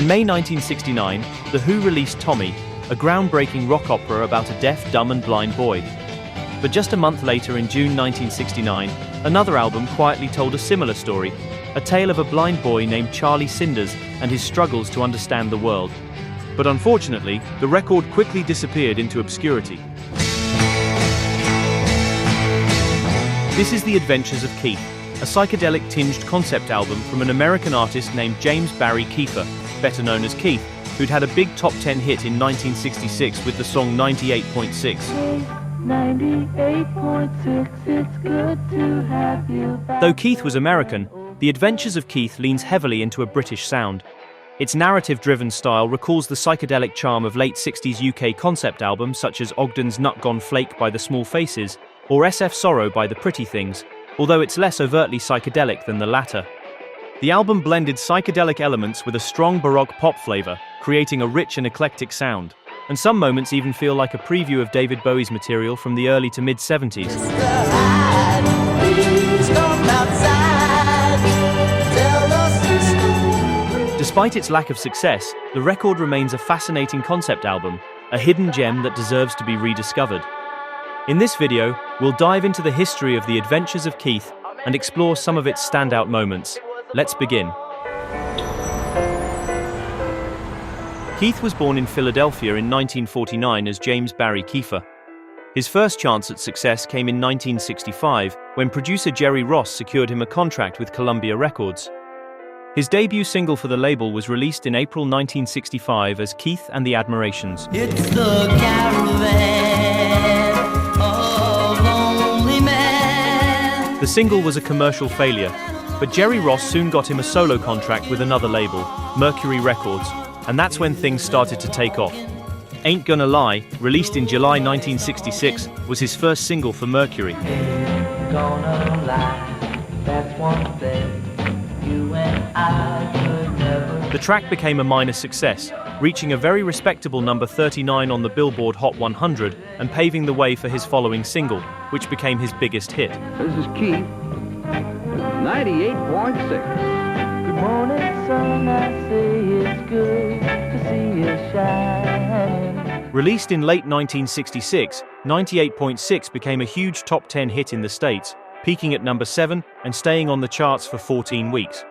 May 1969, The Who released Tommy, a groundbreaking rock opera about a deaf, dumb and blind boy. But just a month later, in June 1969, another album quietly told a similar story, a tale of a blind boy named Charlie Cinders and his struggles to understand the world. But unfortunately, the record quickly disappeared into obscurity. This is The Adventures of Keith, a psychedelic-tinged concept album from an American artist named James Barry Keefer, better known as Keith, who'd had a big top 10 hit in 1966 with the song 98.6. 98.6, it's good to have you back. Though Keith was American, The Adventures of Keith leans heavily into a British sound. Its narrative-driven style recalls the psychedelic charm of late 60s UK concept albums such as Ogden's Nut Gone Flake by the Small Faces or SF Sorrow by the Pretty Things, although it's less overtly psychedelic than the latter. The album blended psychedelic elements with a strong baroque pop flavor, creating a rich and eclectic sound. And some moments even feel like a preview of David Bowie's material from the early to mid-70s. Despite its lack of success, the record remains a fascinating concept album, a hidden gem that deserves to be rediscovered. In this video, we'll dive into the history of The Adventures of Keith and explore some of its standout moments. Let's begin. Keith was born in Philadelphia in 1949 as James Barry Keefer. His first chance at success came in 1965, when producer Jerry Ross secured him a contract with Columbia Records. His debut single for the label was released in April 1965 as Keith and the Admirations. It's the caravan of lonely men. The single was a commercial failure, but Jerry Ross soon got him a solo contract with another label, Mercury Records, and that's when things started to take off. Ain't Gonna Lie, released in July 1966, was his first single for Mercury. Ain't gonna lie, that's one thing you and I could never. The track became a minor success, reaching a very respectable number 39 on the Billboard Hot 100 and paving the way for his following single, which became his biggest hit. This is Keith, 98.6. Good morning, sun, I say it's good to see you shining. Released in late 1966, 98.6 became a huge top 10 hit in the States, peaking at number 7 and staying on the charts for 14 weeks.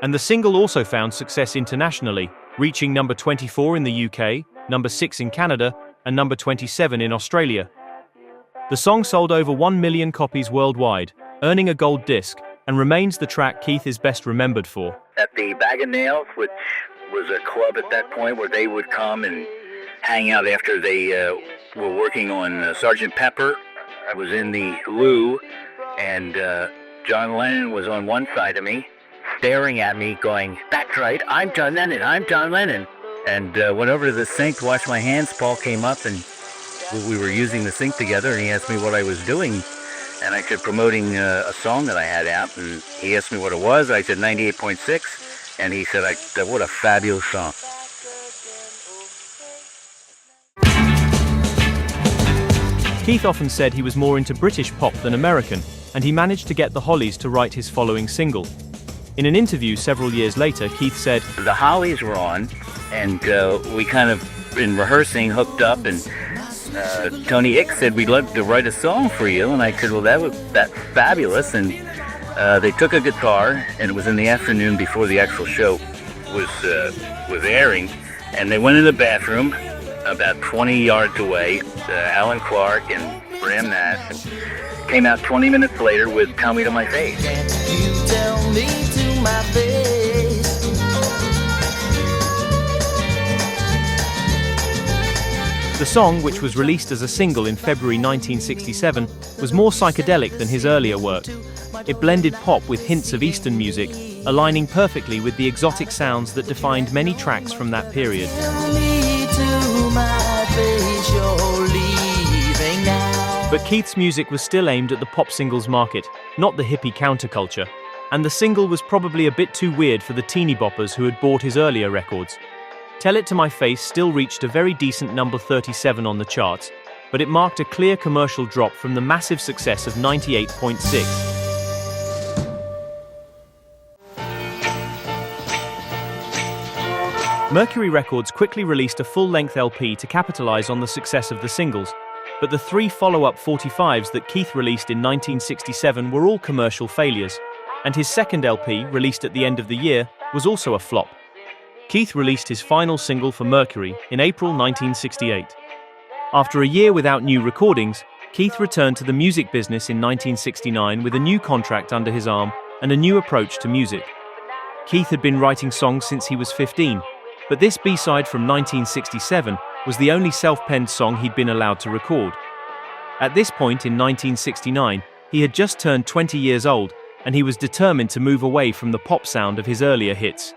And the single also found success internationally, reaching number 24 in the UK, number 6 in Canada, and number 27 in Australia. The song sold over 1 million copies worldwide, earning a gold disc, and remains the track Keith is best remembered for. At the Bag of Nails, which was a club at that point where they would come and hang out after they were working on Sgt. Pepper. I was in the loo, and John Lennon was on one side of me, staring at me, going, "That's right, I'm John Lennon, I'm John Lennon." And went over to the sink to wash my hands. Paul came up, and we were using the sink together, and he asked me what I was doing. And I said, promoting a song that I had out, and he asked me what it was. I said 98.6, and he said, what a fabulous song. Keith often said he was more into British pop than American, and he managed to get the Hollies to write his following single. In an interview several years later, Keith said, The Hollies were on, and we kind of, in rehearsing, hooked up, and Tony Hicks said, we'd love to write a song for you. And I said, well, that's fabulous. And they took a guitar, and it was in the afternoon before the actual show was airing. And they went in the bathroom about 20 yards away, Alan Clark and Graham Nash, and came out 20 minutes later with Tell Me to My Face. You tell me to my face. The song, which was released as a single in February 1967, was more psychedelic than his earlier work. It blended pop with hints of Eastern music, aligning perfectly with the exotic sounds that defined many tracks from that period. But Keith's music was still aimed at the pop singles market, not the hippie counterculture, and the single was probably a bit too weird for the teeny boppers who had bought his earlier records. Tell It to My Face still reached a very decent number 37 on the charts, but it marked a clear commercial drop from the massive success of 98.6. Mercury Records quickly released a full-length LP to capitalize on the success of the singles, but the 3 follow-up 45s that Keith released in 1967 were all commercial failures, and his second LP, released at the end of the year, was also a flop. Keith released his final single for Mercury in April 1968. After a year without new recordings, Keith returned to the music business in 1969 with a new contract under his arm and a new approach to music. Keith had been writing songs since he was 15, but this B-side from 1967 was the only self-penned song he'd been allowed to record. At this point in 1969, he had just turned 20 years old, and he was determined to move away from the pop sound of his earlier hits.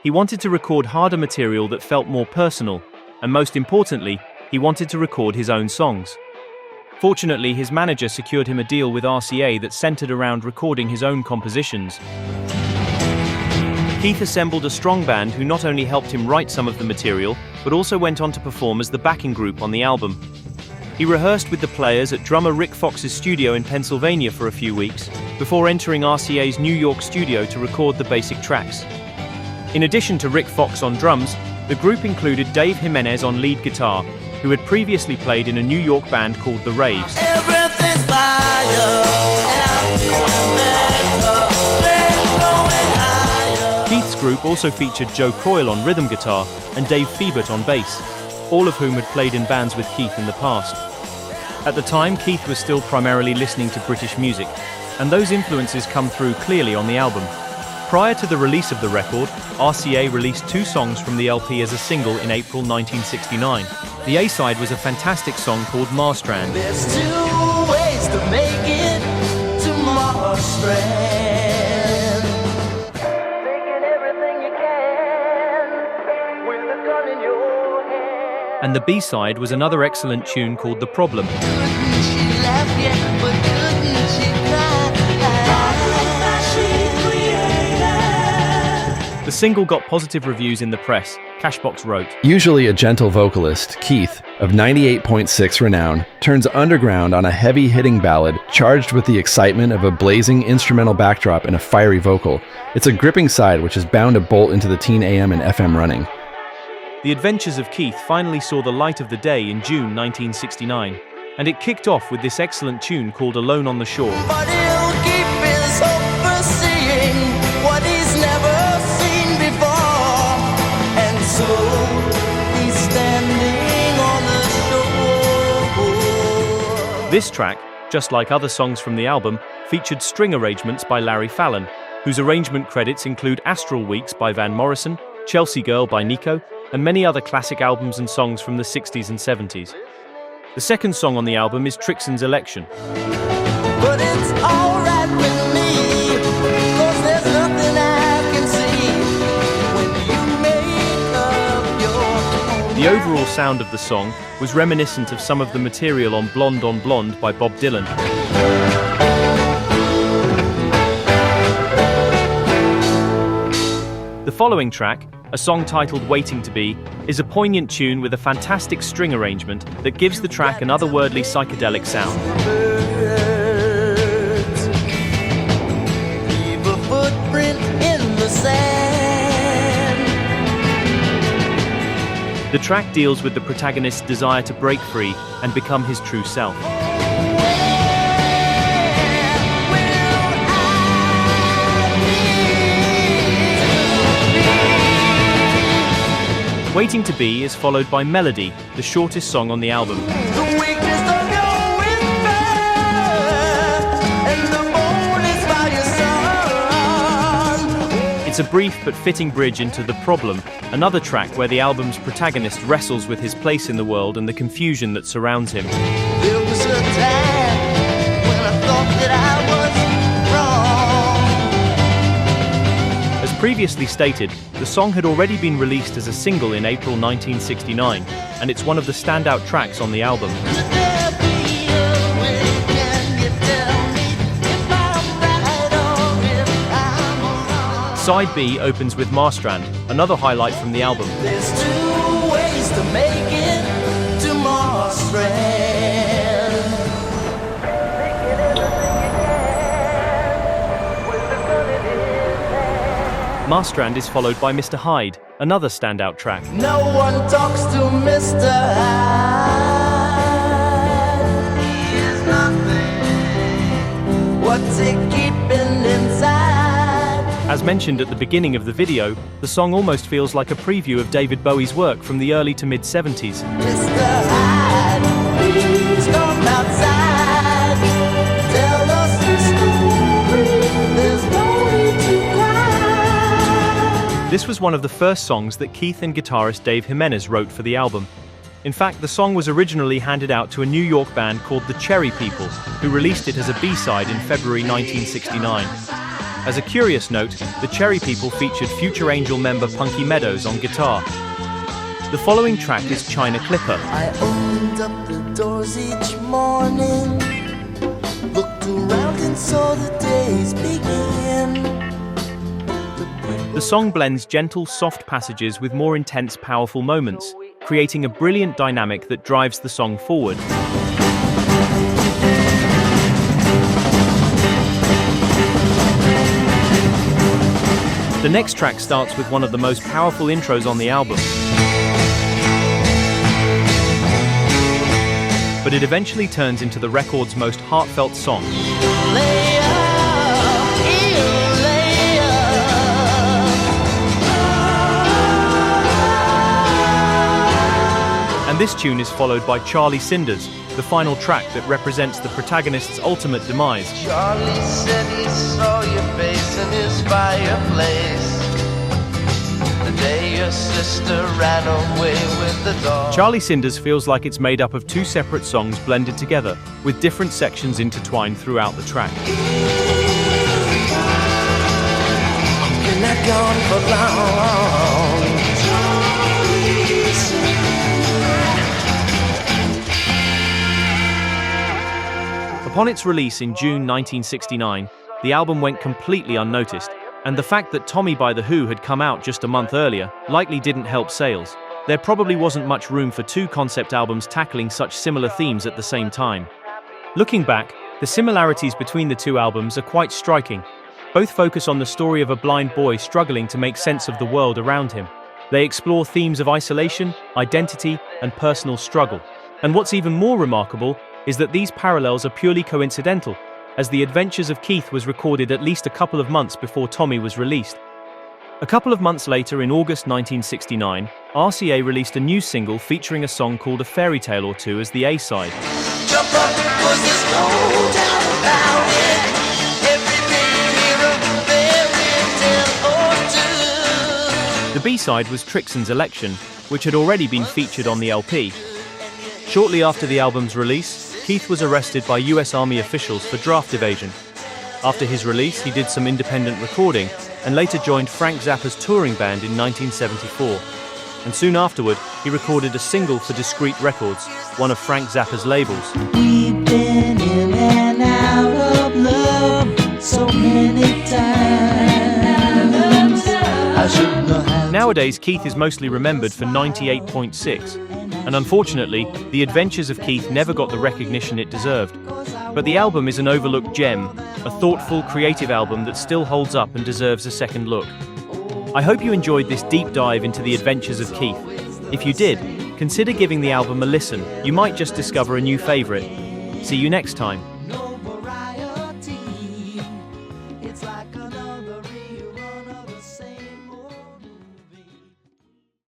He wanted to record harder material that felt more personal, and most importantly, he wanted to record his own songs. Fortunately, his manager secured him a deal with RCA that centered around recording his own compositions. Keith assembled a strong band who not only helped him write some of the material, but also went on to perform as the backing group on the album. He rehearsed with the players at drummer Rick Fox's studio in Pennsylvania for a few weeks, before entering RCA's New York studio to record the basic tracks. In addition to Rick Fox on drums, the group included Dave Jimenez on lead guitar, who had previously played in a New York band called The Raves. Keith's group also featured Joe Coyle on rhythm guitar and Dave Fiebert on bass, all of whom had played in bands with Keith in the past. At the time, Keith was still primarily listening to British music, and those influences come through clearly on the album. Prior to the release of the record, RCA released 2 songs from the LP as a single in April 1969. The A-side was a fantastic song called Marstrand. There's 2 ways to make it to Marstrand. Taking everything you can with a gun in your hand. And the B-side was another excellent tune called The Problem. Couldn't she laugh yet, but couldn't she cry? The single got positive reviews in the press, Cashbox wrote. Usually a gentle vocalist, Keith, of 98.6 renown, turns underground on a heavy-hitting ballad charged with the excitement of a blazing instrumental backdrop and a fiery vocal. It's a gripping side which is bound to bolt into the teen AM and FM running. The Adventures of Keith finally saw the light of the day in June 1969, and it kicked off with this excellent tune called Alone on the Shore. But he'll keep his hope for seeing what he's never seen before. And so he's standing on the shore. This track, just like other songs from the album, featured string arrangements by Larry Fallon, whose arrangement credits include Astral Weeks by Van Morrison, Chelsea Girl by Nico, and many other classic albums and songs from the 60s and 70s. The second song on the album is Trixon's Election. But it's alright with me, 'cause there's nothing I can see when you make up your own. The overall sound of the song was reminiscent of some of the material on Blonde by Bob Dylan. The following track, a song titled Waiting to Be, is a poignant tune with a fantastic string arrangement that gives the track an otherworldly psychedelic sound. Birds leave a footprint in the sand. The track deals with the protagonist's desire to break free and become his true self. Waiting to Be is followed by Melody, the shortest song on the album. The weakness of your whisper, and the boldness by your side. It's a brief but fitting bridge into The Problem, another track where the album's protagonist wrestles with his place in the world and the confusion that surrounds him. There was a time when I thought that I was wrong. As previously stated, the song had already been released as a single in April 1969, and it's one of the standout tracks on the album. Could there be a way? Can you tell me if I'm right or if I'm wrong? Side B opens with Marstrand, another highlight from the album. There's 2 ways to make it to Marstrand. Marstrand is followed by Mr. Hyde, another standout track. No one talks to Mr. Hyde. He is nothing. What's he keeping inside? As mentioned at the beginning of the video, the song almost feels like a preview of David Bowie's work from the early to mid-70s. Mr. Hyde, please come outside. Tell us the story. There's no need to cry. This was one of the first songs that Keith and guitarist Dave Jimenez wrote for the album. In fact, the song was originally handed out to a New York band called the Cherry People, who released it as a B-side in February 1969. As a curious note, the Cherry People featured Future Angel member Punky Meadows on guitar. The following track is China Clipper. I opened up the doors each morning, looked around and saw the days begin. The song blends gentle, soft passages with more intense, powerful moments, creating a brilliant dynamic that drives the song forward. The next track starts with one of the most powerful intros on the album. But it eventually turns into the record's most heartfelt song. Lay up, you lay up. And this tune is followed by Charlie Cinders, the final track that represents the protagonist's ultimate demise. Charlie said he saw your face in his fireplace the day your sister ran away with the dog. Charlie Cinders feels like it's made up of two separate songs blended together, with different sections intertwined throughout the track. You're not gone for long. Upon its release in June 1969, the album went completely unnoticed, and the fact that Tommy by The Who had come out just a month earlier likely didn't help sales. There probably wasn't much room for two concept albums tackling such similar themes at the same time. Looking back, the similarities between the two albums are quite striking. Both focus on the story of a blind boy struggling to make sense of the world around him. They explore themes of isolation, identity, and personal struggle. And what's even more remarkable is that these parallels are purely coincidental, as The Adventures of Keith was recorded at least a couple of months before Tommy was released. A couple of months later, in August 1969, RCA released a new single featuring a song called A Fairy Tale or Two as the A-side. Jump up, 'cause there's no doubt about it. Everything here a fairy tale or two. The B-side was Trixon's Election, which had already been featured on the LP. Shortly after the album's release, Keith was arrested by US Army officials for draft evasion. After his release, he did some independent recording and later joined Frank Zappa's touring band in 1974. And soon afterward, he recorded a single for Discreet Records, one of Frank Zappa's labels. We've been in and out of love so many times. I shouldn't have. Nowadays, Keith is mostly remembered for 98.6. And unfortunately, The Adventures of Keith never got the recognition it deserved. But the album is an overlooked gem, a thoughtful, creative album that still holds up and deserves a second look. I hope you enjoyed this deep dive into The Adventures of Keith. If you did, consider giving the album a listen. You might just discover a new favorite. See you next time.